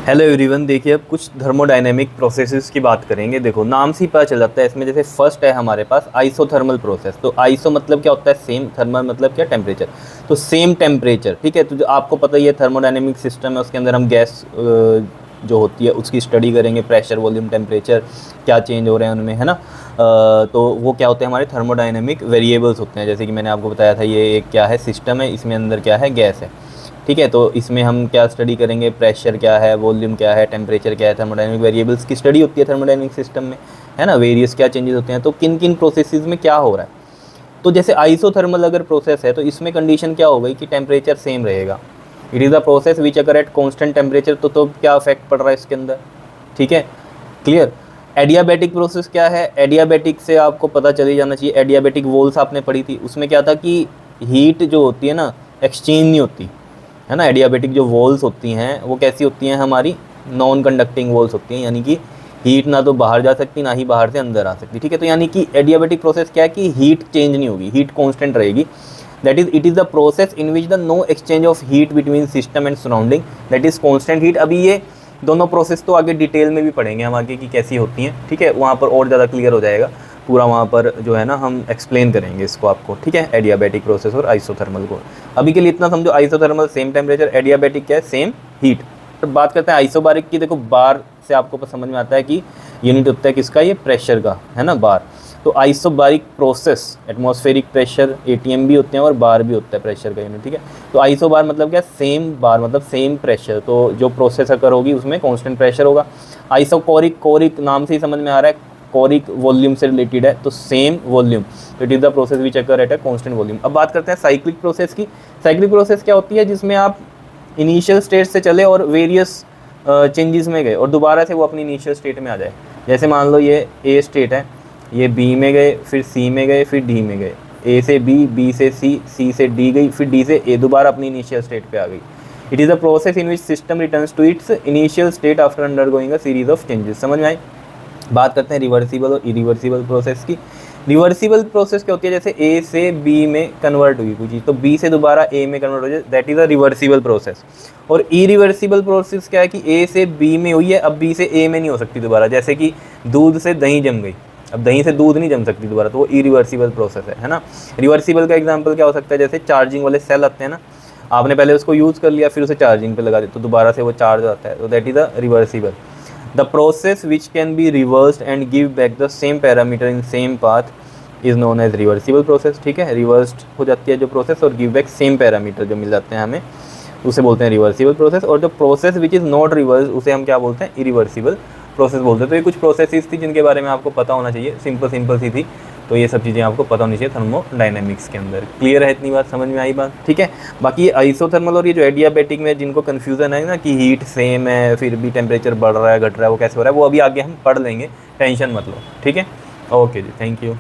Hello everyone, देखिए अब कुछ थर्मोडायनेमिक प्रोसेसेस की बात करेंगे। देखो नाम से ही पता चल जाता है इसमें। जैसे फर्स्ट है हमारे पास आइसोथर्मल प्रोसेस। तो आइसो मतलब क्या होता है? सेम। थर्मल मतलब क्या? टेम्परेचर। तो सेम टेम्परेचर, ठीक है। तो जो आपको पता ही है थर्मोडायनेमिक सिस्टम है, उसके अंदर हम गैस जो होती है उसकी स्टडी करेंगे। प्रेशर, वॉल्यूम, टेम्परेचर क्या चेंज हो रहे हैं उनमें, है ना। तो वो क्या होते हैं? हमारे थर्मोडायनेमिक वेरिएबल्स होते हैं। जैसे कि मैंने आपको बताया था, ये एक क्या है? सिस्टम है, इसमें अंदर क्या है? गैस है, ठीक है। तो इसमें हम क्या स्टडी करेंगे? प्रेशर क्या है, वॉल्यूम क्या है, टेम्परेचर क्या है। थर्मोडायनेमिक वेरिएबल्स की स्टडी होती है थर्मोडायनेमिक सिस्टम में, है ना। वेरियस क्या चेंजेस होते हैं, तो किन किन प्रोसेसेस में क्या हो रहा है। तो जैसे आइसोथर्मल अगर प्रोसेस है तो इसमें कंडीशन क्या हो गई कि टेम्परेचर सेम रहेगा। It is the process which occur at constant temperature. तो क्या इफेक्ट पड़ रहा है इसके अंदर, ठीक है, क्लियर। एडियाबैटिक प्रोसेस क्या है? एडियाबैटिक से आपको पता चल जाना चाहिए। एडियाबैटिक वॉल्स आपने पढ़ी थी, उसमें क्या था कि हीट जो होती है ना, एक्सचेंज नहीं होती, है ना। एडियाबैटिक जो वॉल्स होती हैं वो कैसी होती हैं? हमारी नॉन कंडक्टिंग वॉल्स होती हैं, यानी कि हीट ना तो बाहर जा सकती ना ही बाहर से अंदर आ सकती, ठीक है। तो यानी कि एडियाबैटिक प्रोसेस क्या है कि हीट चेंज नहीं होगी, हीट कांस्टेंट रहेगी। That is it is the process in which the no exchange of heat between system and surrounding, that is constant heat. अभी ये दोनों प्रोसेस तो आगे डिटेल में भी पढ़ेंगे हम आगे की कैसी होती हैं, ठीक है। वहाँ पर और ज़्यादा क्लियर हो जाएगा पूरा, वहाँ पर जो है ना हम एक्सप्लेन करेंगे इसको आपको, ठीक है। एडियाबैटिक प्रोसेस और आइसोथर्मल को अभी के लिए इतना समझो। आइसोथर्मल सेम टेम्परेचर, एडियाबैटिक क्या है? Same heat. तो बात करते हैं आइसोबारिक की। देखो बार से आपको समझ में आता है कि यूनिट होता है किसका? ये प्रेशर का, है ना, बार। तो isobaric process atmospheric pressure ATM भी होते हैं और बार भी होता है प्रेशर का यूनिट, ठीक है। तो आइसो बार मतलब क्या? सेम बार मतलब सेम प्रेशर। तो जो प्रोसेस अकर होगी उसमें कांस्टेंट प्रेशर होगा। आइसोकोरिक, कोरिक नाम से ही समझ में आ रहा है, कोरिक वॉल्यूम से रिलेटेड है, तो same volume. It is the process which occur at a constant volume. अब बात करते हैं साइक्लिक प्रोसेस की। साइक्लिक प्रोसेस क्या होती है? जिसमें आप इनिशियल स्टेट से चले और वेरियस चेंजेस में गए और दोबारा से वो अपनी इनिशियल स्टेट में आ जाए। जैसे मान लो ये ए स्टेट है, ये बी में गए, फिर सी में गए, फिर डी में गए। ए से बी, बी से सी, सी से डी गई, फिर डी से ए, दोबारा अपनी इनिशियल स्टेट पे आ गई। It is a process in which system returns to its initial state after undergoing a series of changes. समझ में आई? बात करते हैं रिवर्सिबल और इरिवर्सिबल प्रोसेस की। रिवर्सिबल प्रोसेस क्या होती है? जैसे ए से बी में कन्वर्ट हुई कोई चीज़, तो बी से दोबारा ए में कन्वर्ट हो जाए, that is a reversible process. और इरिवर्सिबल प्रोसेस क्या है कि ए से बी में हुई है, अब बी से ए में नहीं हो सकती दोबारा। जैसे कि दूध से दही जम गई, अब दही से दूध नहीं जम सकती दोबारा, तो वो इरिवर्सिबल प्रोसेस है ना। रिवर्सिबल का एग्जाम्पल क्या हो सकता है? जैसे चार्जिंग वाले सेल आते हैं ना, आपने पहले उसको यूज़ कर लिया, फिर उसे चार्जिंग पे लगा दिया, तो दोबारा से वो चार्ज आता है, तो that is a reversible. The process which can be reversed and give back the same parameter in same path is known as reversible process, ठीक है। रिवर्स्ड हो जाती है जो प्रोसेस और गिव बैक सेम पैरामीटर जो मिल जाते हैं हमें, उसे बोलते हैं रिवर्सिबल प्रोसेस। और जो process which is not reverse उसे हम क्या बोलते हैं? इरिवर्सिबल प्रोसेस बोलते हैं। तो ये कुछ प्रोसेसेस थी जिनके बारे में आपको पता होना चाहिए, सिंपल सिंपल सी थी। तो ये सब चीज़ें आपको पता होनी चाहिए थर्मोडायनेमिक्स के अंदर। क्लियर है? इतनी बात समझ में आई बात, ठीक है। बाकी ये आइसोथर्मल और ये जो एडियाबैटिक में जिनको कन्फ्यूज़न है ना कि हीट सेम है फिर भी टेम्परेचर बढ़ रहा है घट रहा है, वो कैसे हो रहा है, वो अभी आगे हम पढ़ लेंगे, टेंशन मत लो, ठीक है। ओके जी, थैंक यू।